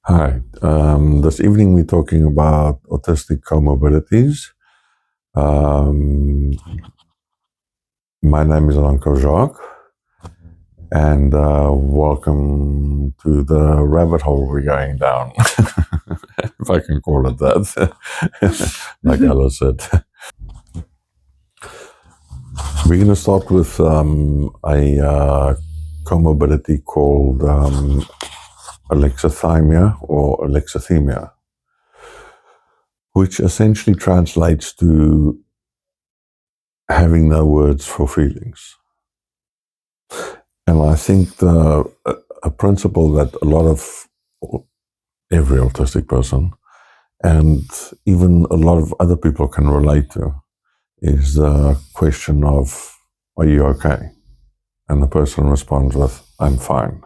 Hi. This evening we're talking about autistic comorbidities. My name is Uncle Jaque, and welcome to the rabbit hole we're going down, if I can call it that, like Ella said. We're going to start with a comorbidity called Alexithymia or Alexithymia, which essentially translates to having no words for feelings. And I think a principle that a lot of every autistic person and even a lot of other people can relate to is the question of, are you okay? And the person responds with, I'm fine.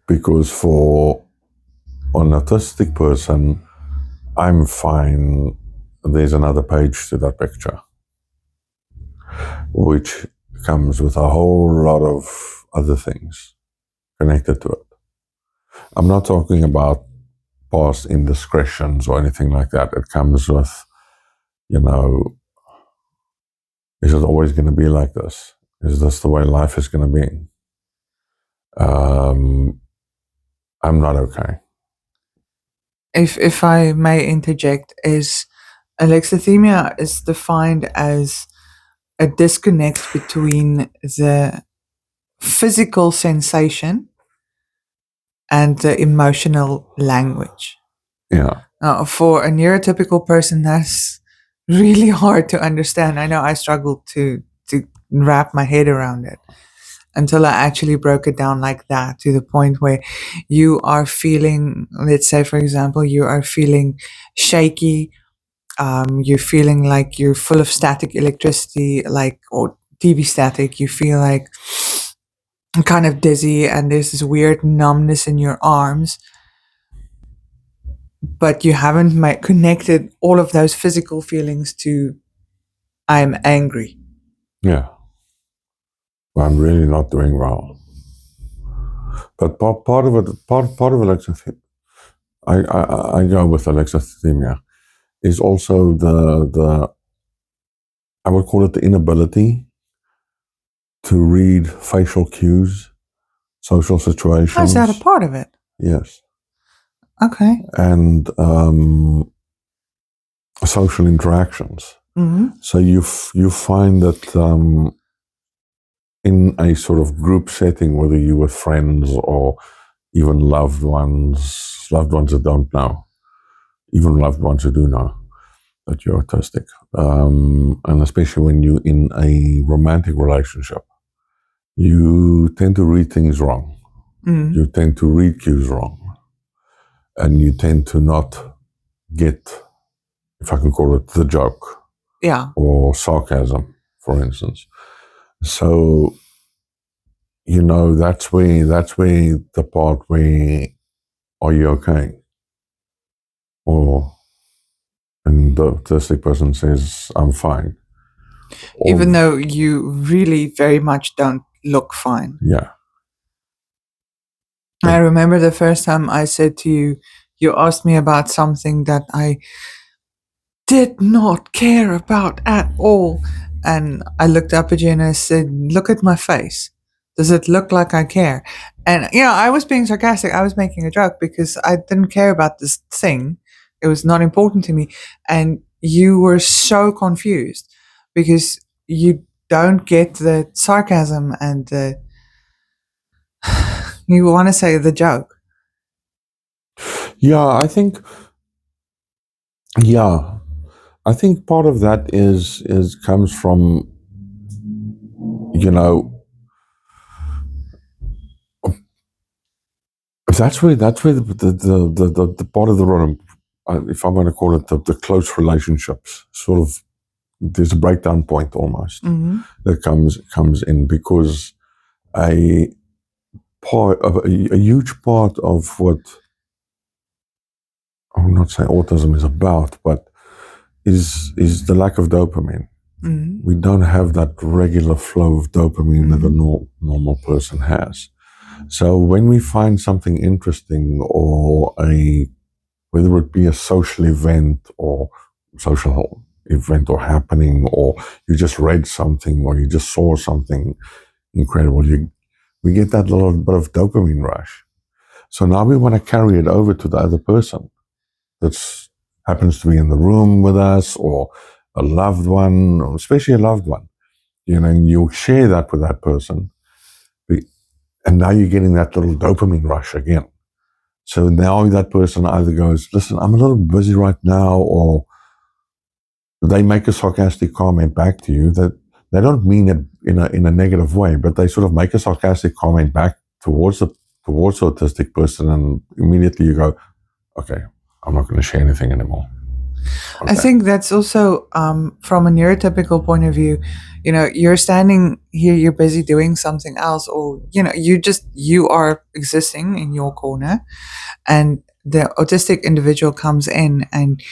Because for an autistic person, I'm fine, there's another page to that picture, which comes with a whole lot of other things connected to it. I'm not talking about past indiscretions or anything like that. It comes with, is it always going to be like this? Is this the way life is going to be? I'm not okay. If I may interject, is alexithymia is defined as a disconnect between the physical sensation and the emotional language. Yeah. For a neurotypical person, that's really hard to understand. I know I struggled to wrap my head around it until I actually broke it down like that, to the point where you are feeling, let's say, for example, you are feeling shaky. You're feeling like you're full of static electricity, or TV static. You feel like kind of dizzy, and there's this weird numbness in your arms, but you haven't connected all of those physical feelings to I'm angry. Yeah. I'm really not doing well. But part of alexithymia, I go with alexithymia, is also the I would call it the inability to read facial cues, social situations. How's that a part of it? Yes. Okay. And social interactions. Mm-hmm. So you find that in a sort of group setting, whether you're with friends or even loved ones that don't know, even loved ones who do know that you're autistic, and especially when you're in a romantic relationship, you tend to read things wrong. Mm-hmm. You tend to read cues wrong, and you tend to not get, if I can call it, the joke. Yeah. Or sarcasm, for instance. So, that's where the part where, are you okay? And the autistic person says, I'm fine. Even though you really very much don't look fine. Yeah. I remember the first time I said to you, you asked me about something that I did not care about at all. And I looked up at you and I said, look at my face. Does it look like I care? And, I was being sarcastic. I was making a joke because I didn't care about this thing. It was not important to me. And you were so confused because you don't get the sarcasm and you want to say the joke. Yeah, I think part of that is comes from, that's where the part of the problem, if I'm going to call it the close relationships, sort of, there's a breakdown point almost that comes in, because a huge part of what, I will not say autism is about, but is the lack of dopamine. We don't have that regular flow of dopamine that a normal person has. So when we find something interesting, or whether it be a social event or happening, or you just read something, or you just saw something incredible, we get that little bit of dopamine rush. So now we want to carry it over to the other person that happens to be in the room with us, or a loved one, or especially a loved one. And you share that with that person. And now you're getting that little dopamine rush again. So now that person either goes, listen, I'm a little busy right now, or they make a sarcastic comment back to you that they don't mean it in a negative way, but they sort of make a sarcastic comment back towards the autistic person, and immediately you go, okay, I'm not going to share anything anymore. Okay. I think that's also from a neurotypical point of view. You're standing here, you're busy doing something else, or you are existing in your corner, and the autistic individual comes in, and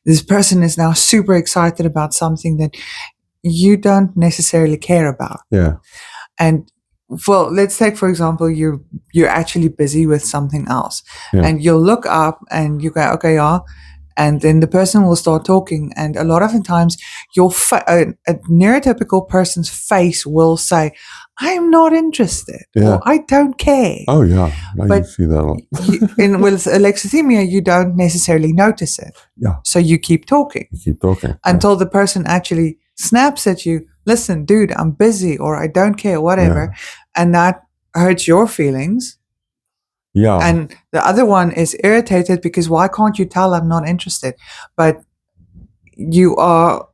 this person is now super excited about something that you don't necessarily care about. Yeah. And well, let's take, for example, you're actually busy with something else, and you'll look up and you go, okay, yeah. And then the person will start talking, and a lot of the times a neurotypical person's face will say, I'm not interested, or I don't care. Oh, yeah. But you see that a lot. With alexithymia, you don't necessarily notice it. Yeah. So you keep talking. Until the person actually snaps at you, listen, dude, I'm busy, or I don't care, whatever. Yeah. And that hurts your feelings. Yeah. And the other one is irritated because why can't you tell I'm not interested? But you are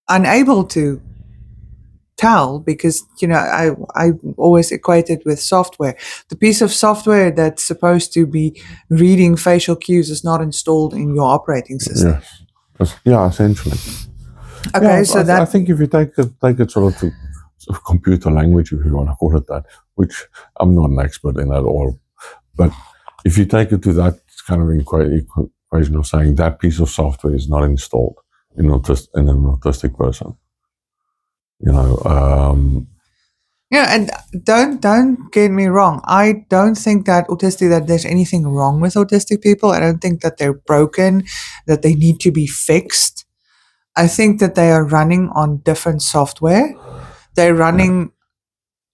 unable to tell because, I always equate it with software. The piece of software that's supposed to be reading facial cues is not installed in your operating system. Yes. Yeah, essentially. Okay, so I think if you take it sort of computer language, if you want to call it that, which I'm not an expert in at all, but if you take it to that kind of equation of saying that piece of software is not installed in an autistic person, and don't get me wrong. I don't think that there's anything wrong with autistic people. I don't think that they're broken, that they need to be fixed. I think that they are running on different software. They're running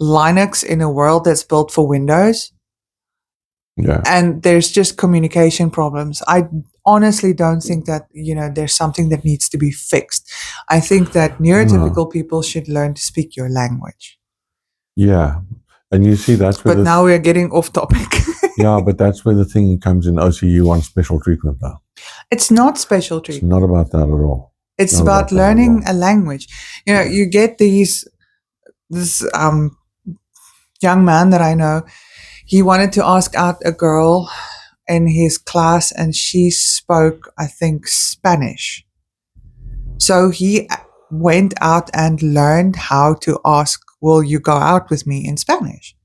Linux in a world that's built for Windows. Yeah. And there's just communication problems. I honestly don't think that, there's something that needs to be fixed. I think that neurotypical people should learn to speak your language. Yeah. And you see that's where now we're getting off topic. Yeah, but that's where the thing comes in. OCU wants special treatment now. It's not special treatment. It's not about that at all. It's about learning a language. You get this young man that I know, he wanted to ask out a girl in his class, and she spoke, I think, Spanish. So he went out and learned how to ask, will you go out with me in Spanish?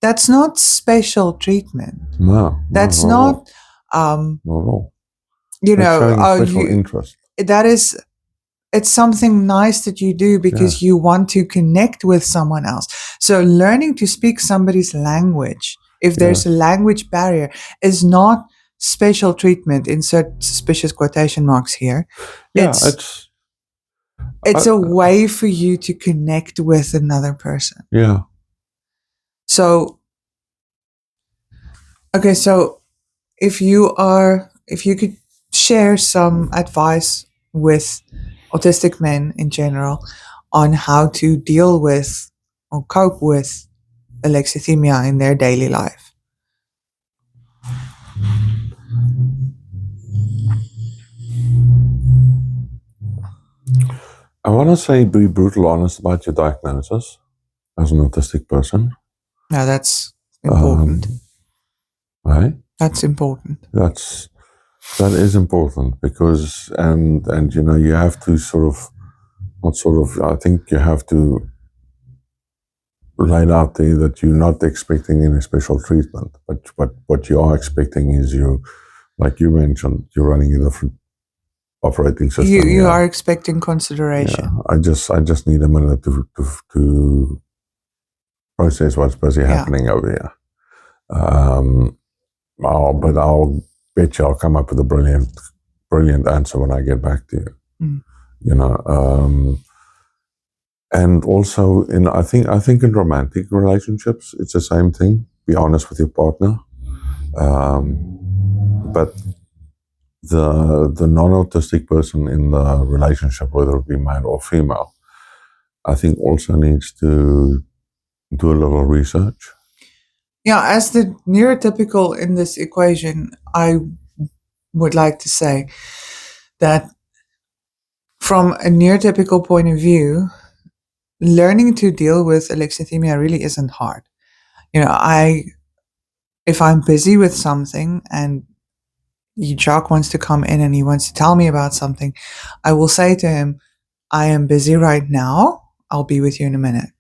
That's not special treatment. No. That's not no. Special interest. It's something nice that you do because you want to connect with someone else. So learning to speak somebody's language, if there's a language barrier, is not special treatment, insert suspicious quotation marks here. Yeah, it's a way for you to connect with another person. Yeah. So, okay, so if you could share some advice with autistic men in general on how to deal with or cope with alexithymia in their daily life. I want to say be brutal honest about your diagnosis as an autistic person. Now that's important. Right? That's important. That is important because and you have to I think you have to lay it out there that you're not expecting any special treatment, but what you are expecting is like you mentioned, you're running a different operating system. You are expecting consideration. Yeah. I just need a minute to process what's busy happening over here. But I'll bet you I'll come up with a brilliant answer when I get back to you. You know, and also I think in romantic relationships it's the same thing. Be honest with your partner, but the non-autistic person in the relationship, whether it be male or female, I think also needs to do a little research. Yeah, as the neurotypical in this equation, I would like to say that from a neurotypical point of view, learning to deal with alexithymia really isn't hard. You know, if I'm busy with something and Jaque wants to come in and he wants to tell me about something, I will say to him, I am busy right now. I'll be with you in a minute.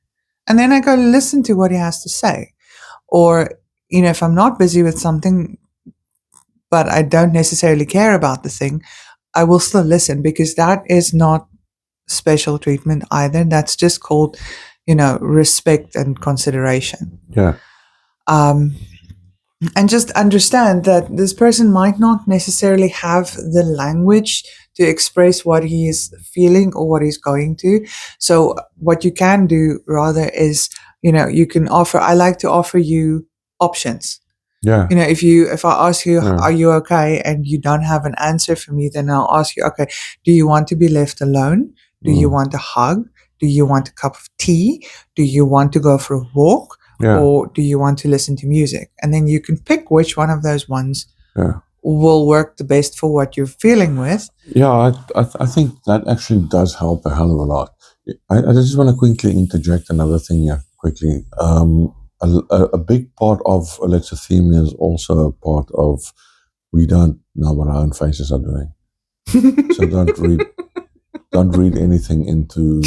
And then I go listen to what he has to say. Or, you know, if I'm not busy with something, but I don't necessarily care about the thing, I will still listen, because that is not special treatment either. That's just called, you know, respect and consideration. Yeah. And just understand that this person might not necessarily have the language to express what he is feeling or what he's going to. So what you can do rather is, you know, you can offer, I like to offer you options. Yeah. You know, if I ask you, are you okay? And you don't have an answer for me, then I'll ask you, okay, do you want to be left alone? Do you want a hug? Do you want a cup of tea? Do you want to go for a walk? Yeah. Or do you want to listen to music? And then you can pick which one of those ones will work the best for what you're feeling with. Yeah, I think that actually does help a hell of a lot. I just want to quickly interject another thing here quickly. A big part of alexithymia is also a part of we don't know what our own faces are doing. So don't read anything into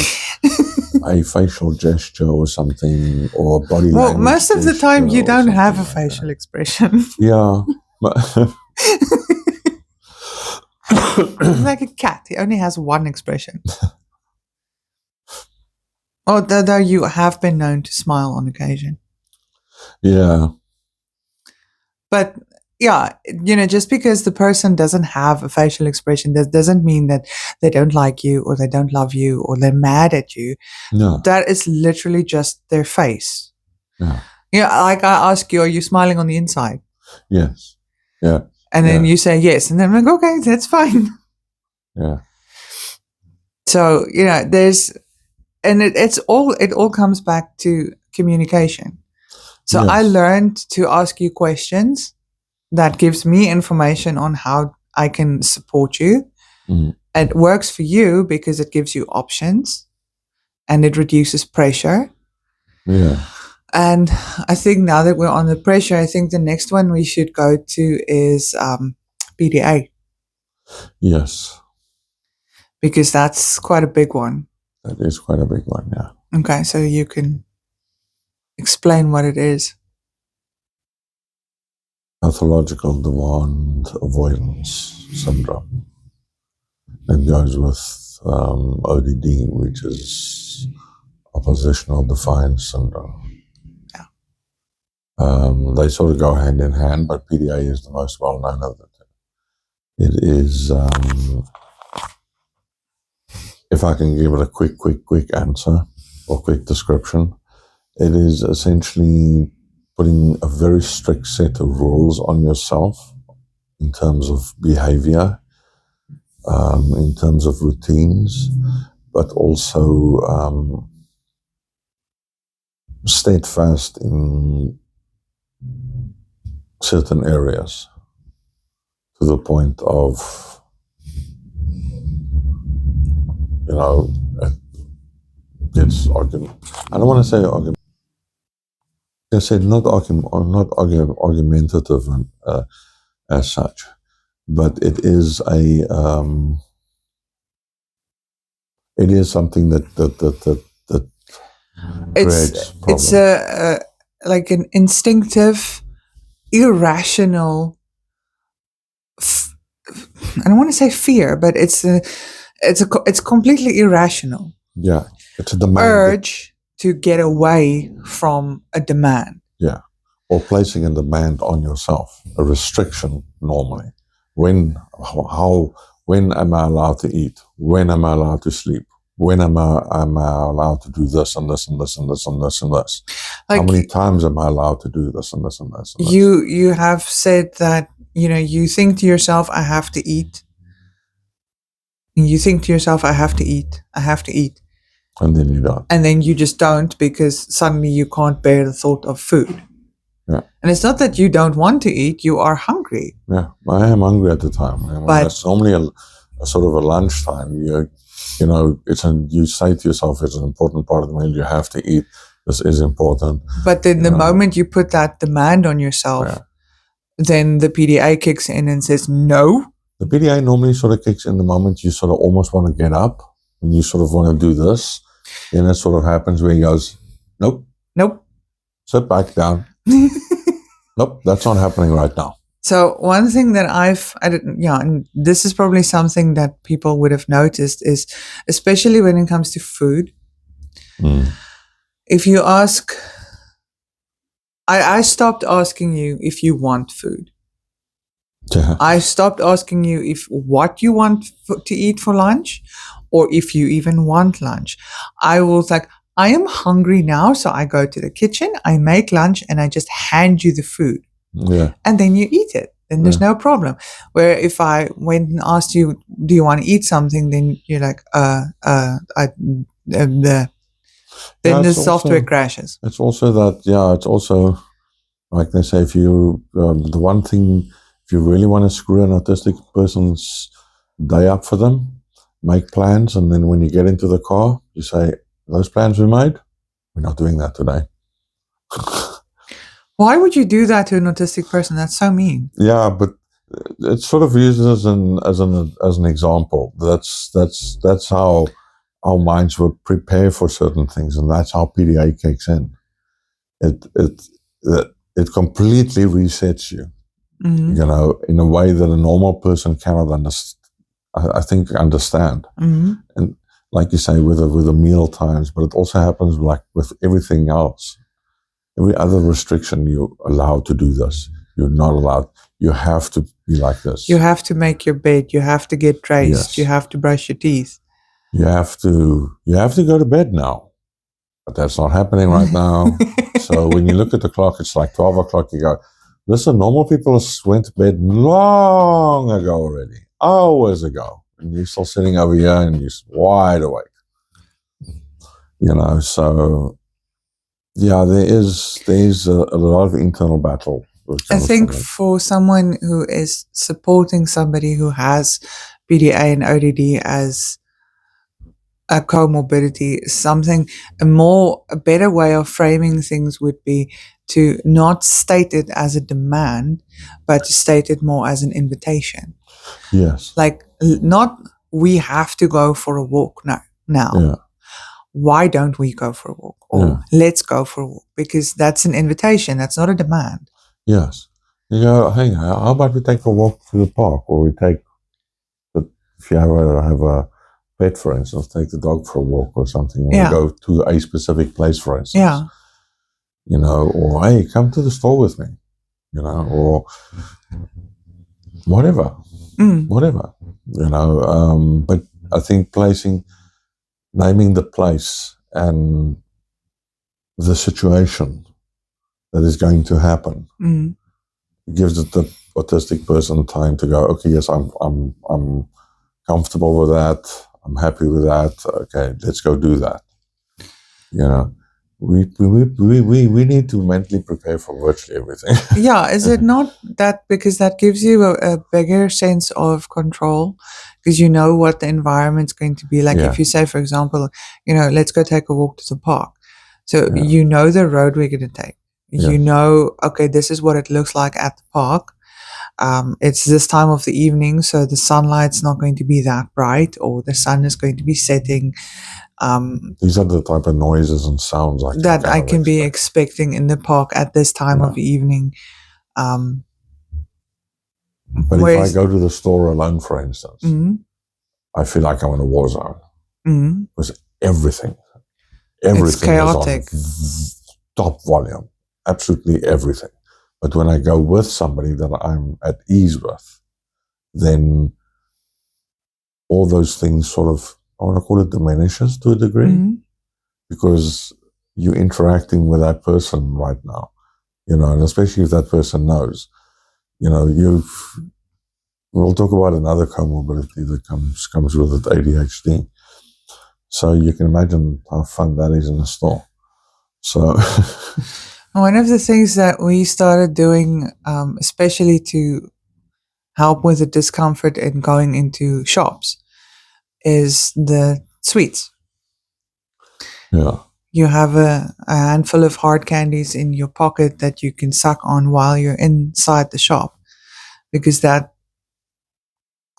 a facial gesture or something, or body language. Well, most of the time you don't have a facial expression. Yeah. He's like a cat. He only has one expression. Though you have been known to smile on occasion. Yeah. But yeah, you know, just because the person doesn't have a facial expression, that doesn't mean that they don't like you or they don't love you or they're mad at you. No. That is literally just their face. Yeah. You know, like I ask you, are you smiling on the inside? Yes. Yeah. And then you say yes. And then I'm like, okay, that's fine. Yeah. So, you know, it all comes back to communication. So I learned to ask you questions that gives me information on how I can support you. It works for you because it gives you options and it reduces pressure. Yeah. And I think now that we're on the pressure, I think the next one we should go to is PDA. Yes. Because that's quite a big one. That is quite a big one, yeah. Okay, so you can explain what it is. Pathological Demand Avoidance syndrome. It goes with ODD, which is oppositional defiance syndrome. Yeah. They sort of go hand in hand, but PDA is the most well-known of it. It is, if I can give it a quick answer or quick description, it is essentially putting a very strict set of rules on yourself in terms of behavior, in terms of routines, but also steadfast in certain areas to the point of, you know, it's argument. I don't want to say argument. I said not argumentative as such, but it is something that creates problems. It's like an instinctive, irrational. I don't want to say fear, but it's completely irrational. Yeah, it's a demand. Urge to get away from a demand. Yeah. Or placing a demand on yourself, a restriction normally. When am I allowed to eat? When am I allowed to sleep? When am I allowed to do this and this and this and this and this and this? Like, how many times am I allowed to do this and this and this and this? You have said that, you think to yourself, I have to eat. And you think to yourself, I have to eat. I have to eat. And then you don't. And then you just don't, because suddenly you can't bear the thought of food. Yeah. And it's not that you don't want to eat, you are hungry. Yeah, I am hungry at the time. But it's normally a sort of a lunchtime. You say to yourself, it's an important part of the meal. You have to eat. This is important. But then the moment you put that demand on yourself, then the PDA kicks in and says no. The PDA normally sort of kicks in the moment you sort of almost want to get up and you sort of want to do this. Then it sort of happens where he goes, nope. Sit back down. Nope, that's not happening right now. So one thing that and this is probably something that people would have noticed, is especially when it comes to food. If you ask, I stopped asking you if you want food. Yeah. I stopped asking you what you want to eat for lunch, or if you even want lunch. I was like, I am hungry now, so I go to the kitchen, I make lunch, and I just hand you the food. Yeah. And then you eat it. Then there's no problem. Where if I went and asked you, do you want to eat something? Then you're like, then the software crashes. It's also that, it's also, like they say, if you, the one thing, if you really want to screw an autistic person's day up for them, make plans, and then when you get into the car, you say, those plans we made, we're not doing that today. Why would you do that to an autistic person? That's so mean. Yeah, but it's sort of used as an example. That's how our minds were prepared for certain things, and that's how PDA kicks in. It completely resets you, in a way that a normal person cannot understand. And like you say, with the meal times, but it also happens like with everything else. Every other restriction, you're allowed to do this. You're not allowed. You have to be like this. You have to make your bed. You have to get dressed. Yes. You have to brush your teeth. You have to go to bed now. But that's not happening right now. So when you look at the clock, it's like 12 o'clock. You go, listen, normal people went to bed long ago already, hours ago. And you're still sitting over here and you're wide awake. So... yeah, there is a lot of internal battle. I think for someone who is supporting somebody who has PDA and ODD as a comorbidity, a better way of framing things would be to not state it as a demand, but to state it more as an invitation. Yes. Like, not we have to go for a walk now. Yeah. Why don't we go for a walk? Or let's go for a walk. Because that's an invitation. That's not a demand. Yes. You go, hey, how about we take a walk to the park? Or we take, if you have a pet, for instance, take the dog for a walk or something. Or go to a specific place, for instance. Yeah. Or hey, come to the store with me. Or whatever. Whatever. But I think naming the place and the situation that is going to happen gives the autistic person time to go, okay, yes, I'm comfortable with that. I'm happy with that. Okay, let's go do that. We need to mentally prepare for virtually everything. Yeah, is it not that because that gives you a bigger sense of control, because you know what the environment's going to be like. If you say, for example, let's go take a walk to the park. So you know the road we're going to take. You know, okay, this is what it looks like at the park. It's this time of the evening, so the sunlight's not going to be that bright, or the sun is going to be setting. These are the type of noises and sounds that I can be expecting in the park at this time of the evening. But if I go to the store alone, for instance, I feel like I'm in a war zone. Because everything chaotic. is on top volume, absolutely everything. But when I go with somebody that I'm at ease with, then all those things sort of, I want to call it, diminishes to a degree, Mhm. because you're interacting with that person right now, and especially if that person knows, we'll talk about another comorbidity that comes with it, ADHD. So you can imagine how fun that is in the store. So One of the things that we started doing, especially to help with the discomfort in going into shops, is the sweets. yeah, You have a handful of hard candies in your pocket that you can suck on while you're inside the shop, because that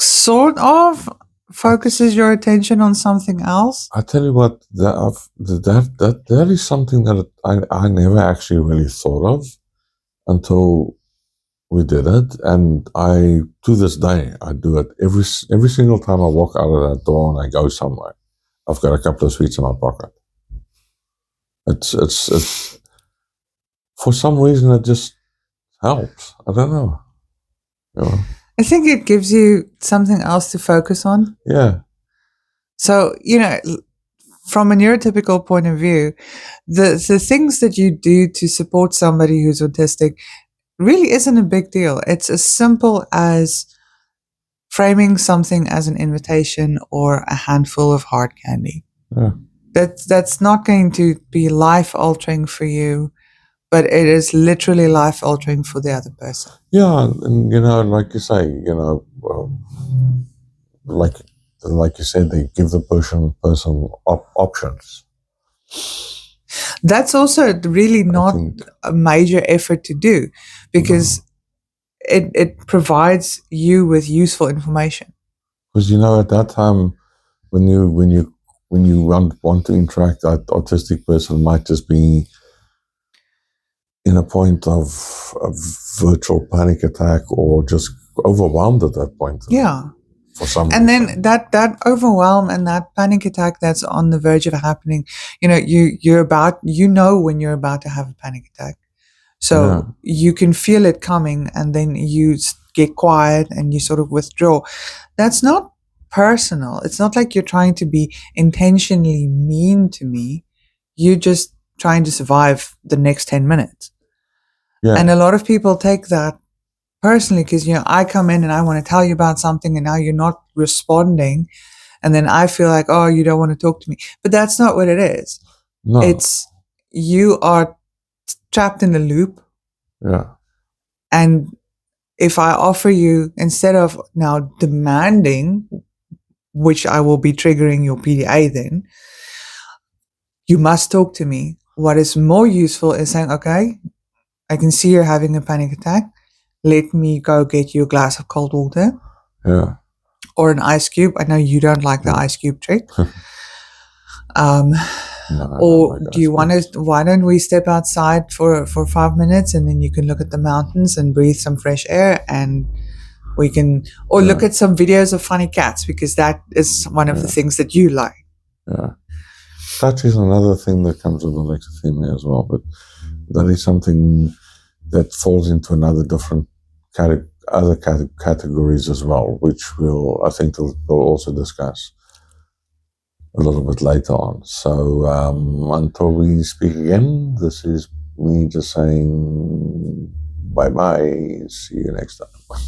sort of focuses your attention on something else. I tell you what, that is something that I never actually really thought of until we did it, and to this day I do it every single time I walk out of that door and I go somewhere. I've got a couple of sweets in my pocket. It's for some reason it just helps. I don't know. I think it gives you something else to focus on. Yeah. So, from a neurotypical point of view, the things that you do to support somebody who's autistic really isn't a big deal. It's as simple as framing something as an invitation or a handful of hard candy. Yeah. That's not going to be life altering for you, but it is literally life altering for the other person. Yeah, and like you say, like you said, they give the person options. That's also really not a major effort to do, because it provides you with useful information. Because at that time, when you want to interact, that autistic person might just be in a point of a virtual panic attack or just overwhelmed at that point. Yeah. For some And reason. then that overwhelm and that panic attack that's on the verge of happening, you're about, when you're about to have a panic attack. So you can feel it coming, and then you get quiet and you sort of withdraw. That's not personal. It's not like you're trying to be intentionally mean to me. You're just trying to survive the next 10 minutes. Yeah. And a lot of people take that personally, because I come in and I want to tell you about something, and now you're not responding, and then I feel like, oh, you don't want to talk to me. But that's not what it is. No. It's you are trapped in a loop. Yeah. And if I offer you, instead of now demanding, which I will be triggering your PDA, then you must talk to me. What is more useful is saying, okay, I can see you're having a panic attack. Let me go get you a glass of cold water. Yeah. Or an ice cube. I know you don't like the ice cube trick. Or do you want to, why don't we step outside for 5 minutes, and then you can look at the mountains and breathe some fresh air, and we can, or look at some videos of funny cats, because that is one of the things that you like. Yeah. Touch is another thing that comes with alexithymia as well, but that is something that falls into another different other categories as well, which I think we'll also discuss a little bit later on. So until we speak again, this is me just saying bye-bye. See you next time.